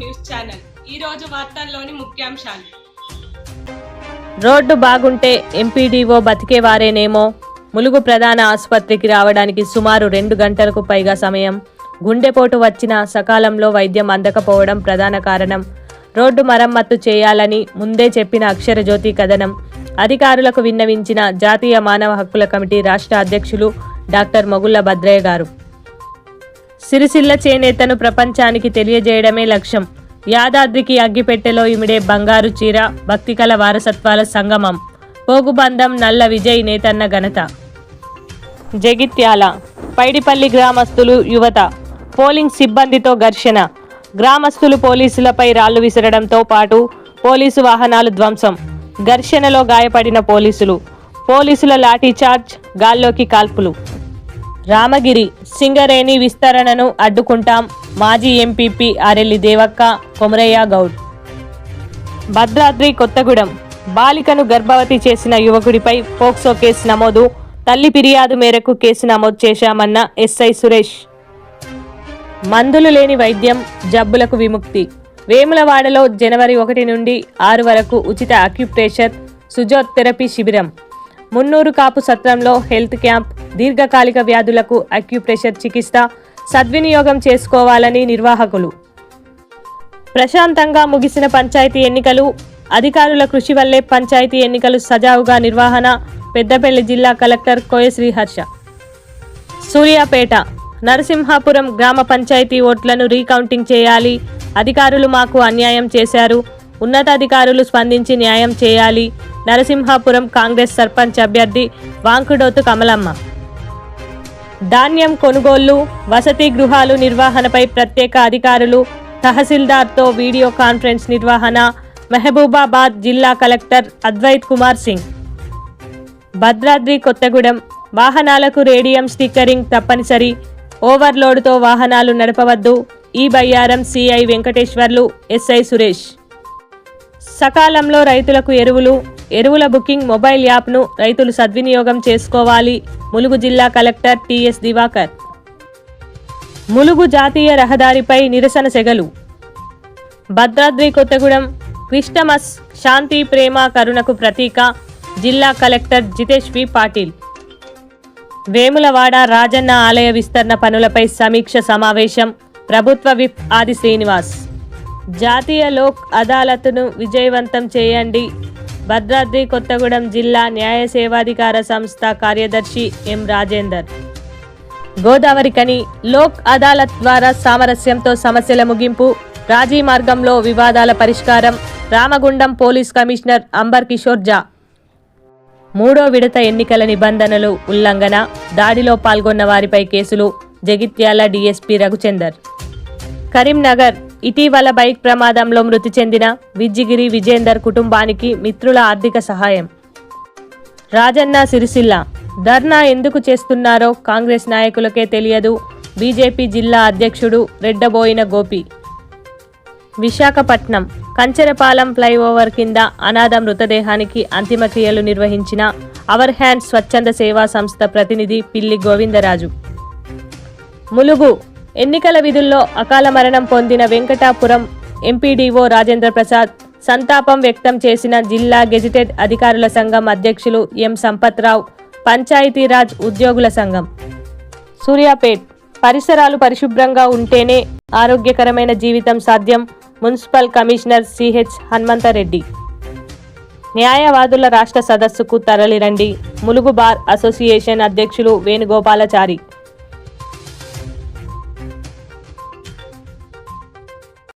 News channel. ఈ రోజు వార్తల్లోని ముఖ్యాంశాలు. రోడ్డు బాగుంటే ఎంపీడీఓ బతికేవారేనేమో. ములుగు ప్రధాన ఆసుపత్రికి రావడానికి సుమారు 2 గంటలకు పైగా సమయం. గుండెపోటు వచ్చినా సకాలంలో వైద్యం అందకపోవడం ప్రధాన కారణం. రోడ్డు మరమ్మత్తు చేయాలని ముందే చెప్పిన అక్షరజ్యోతి కథనం. అధికారులకు విన్నవించిన జాతీయ మానవ హక్కుల కమిటీ రాష్ట్ర అధ్యక్షులు డాక్టర్ మొగుళ్ల భద్రయ్య గారు. సిరిసిల్ల చేనేతను ప్రపంచానికి తెలియజేయడమే లక్ష్యం. యాదాద్రికి అగ్గిపెట్టెలో ఇమిడే బంగారు చీర భక్తికల వారసత్వాల సంగమం. పోగుబంధం నల్ల విజయ్ నేతన్న ఘనత. జగిత్యాల పైడిపల్లి గ్రామస్తులు యువత పోలింగ్ సిబ్బందితో ఘర్షణ. గ్రామస్తులు పోలీసులపై రాళ్లు విసరడంతో పాటు పోలీసు వాహనాలు ధ్వంసం. ఘర్షణలో గాయపడిన పోలీసుల లాఠీచార్జ్, గాల్లోకి కాల్పులు. రామగిరి సింగరేణి విస్తరణను అడ్డుకుంటాం. మాజీ ఎంపీపీ ఆరెల్లి దేవక్క, కొమరయ్య గౌడ్. భద్రాద్రి కొత్తగూడెం బాలికను గర్భవతి చేసిన యువకుడిపై పోక్సో కేసు నమోదు. తల్లి ఫిర్యాదు మేరకు కేసు నమోదు చేశామన్న ఎస్ఐ సురేష్. మందులు లేని వైద్యం, జబ్బులకు విముక్తి. వేములవాడలో జనవరి 1 నుండి 6 వరకు ఉచిత అక్యుప్రెషర్ సుజోత్ థెరపీ శిబిరం. మున్నూరు కాపు సత్రంలో హెల్త్ క్యాంప్. దీర్ఘకాలిక వ్యాధులకు అక్యుప్రెషర్ చికిత్స సద్వినియోగం చేసుకోవాలని నిర్వాహకులు. ప్రశాంతంగా ముగిసిన పంచాయతీ ఎన్నికలు. అధికారుల కృషి వల్లే పంచాయతీ ఎన్నికలు సజావుగా నిర్వహణ. పెద్దపల్లి జిల్లా కలెక్టర్ కోయ శ్రీహర్ష. సూర్యాపేట నరసింహాపురం గ్రామ పంచాయతీ ఓట్లను రీకౌంటింగ్ చేయాలి. అధికారులు మాకు అన్యాయం చేశారు. ఉన్నతాధికారులు స్పందించి న్యాయం చేయాలి. నరసింహాపురం కాంగ్రెస్ సర్పంచ్ అభ్యర్థి వాంకుడోతు కమలమ్మ. ధాన్యం కొనుగోళ్లు, వసతి గృహాలు నిర్వహణపై ప్రత్యేక అధికారులు. తహసీల్దార్తో వీడియో కాన్ఫరెన్స్ నిర్వహణ. మహబూబాబాద్ జిల్లా కలెక్టర్ అద్వైత్ కుమార్ సింగ్. భద్రాద్రి కొత్తగూడెం వాహనాలకు రేడియం స్టిక్కరింగ్ తప్పనిసరి. ఓవర్లోడ్తో వాహనాలు నడపవద్దు. ఈ బయ్యారం సిఐ వెంకటేశ్వర్లు, ఎస్ఐ సురేష్. సకాలంలో రైతులకు ఎరువుల బుకింగ్ మొబైల్ యాప్ను రైతులు సద్వినియోగం చేసుకోవాలి. ములుగు జిల్లా కలెక్టర్ టిఎస్ దివాకర్. ములుగు జాతీయ రహదారిపై నిరసన సెగలు. భద్రాద్రి కొత్తగూడెం క్రిస్టమస్ శాంతి, ప్రేమ, కరుణకు ప్రతీక. జిల్లా కలెక్టర్ జితేష్ వి పాటిల్. వేములవాడ రాజన్న ఆలయ విస్తరణ పనులపై సమీక్ష సమావేశం. ప్రభుత్వ విప్ ఆది శ్రీనివాస్. జాతీయ లోక్ అదాలత్ను విజయవంతం చేయండి. భద్రాద్రి కొత్తగూడెం జిల్లా న్యాయ సేవాధికార సంస్థ కార్యదర్శి ఎం రాజేందర్. గోదావరి కని లోక్ అదాలత్ ద్వారా సామరస్యంతో సమస్యల ముగింపు. రాజీ మార్గంలో వివాదాల పరిష్కారం. Ramagundam police commissioner Amber Kishore Jha. 3వ విడత ఎన్నికల నిబంధనలు ఉల్లంఘన. దాడిలో పాల్గొన్న వారిపై కేసులు. జగిత్యాల డీఎస్పీ రఘుచందర్. కరీంనగర్ ఇటీవల బైక్ ప్రమాదంలో మృతి చెందిన విజ్జిగిరి విజేందర్ కుటుంబానికి మిత్రుల ఆర్థిక సహాయం. రాజన్న సిరిసిల్ల ధర్నా ఎందుకు చేస్తున్నారో కాంగ్రెస్ నాయకులకే తెలియదు. బీజేపీ జిల్లా అధ్యక్షుడు రెడ్డబోయిన గోపి. విశాఖపట్నం కంచెరపాలెం ఫ్లైఓవర్ కింద అనాథ మృతదేహానికి అంతిమ క్రియలు నిర్వహించిన అవర్ హ్యాండ్ స్వచ్ఛంద సేవా సంస్థ ప్రతినిధి పిల్లి గోవిందరాజు. ములుగు ఎన్నికల విధుల్లో అకాల మరణం పొందిన వెంకటాపురం ఎంపీడీఓ రాజేంద్ర ప్రసాద్. సంతాపం వ్యక్తం చేసిన జిల్లా గెజిటెడ్ అధికారుల సంఘం అధ్యక్షులు ఎం సంపత్రావు. పంచాయతీరాజ్ ఉద్యోగుల సంఘం. సూర్యాపేట్ పరిసరాలు పరిశుభ్రంగా ఉంటేనే ఆరోగ్యకరమైన జీవితం సాధ్యం. Municipal commissioner CH Hanumantha Reddy. న్యాయవాదుల రాష్ట్ర సదస్సుకు తరలిరండి. ములుగు బార్ అసోసియేషన్ అధ్యక్షులు వేణుగోపాలాచారి.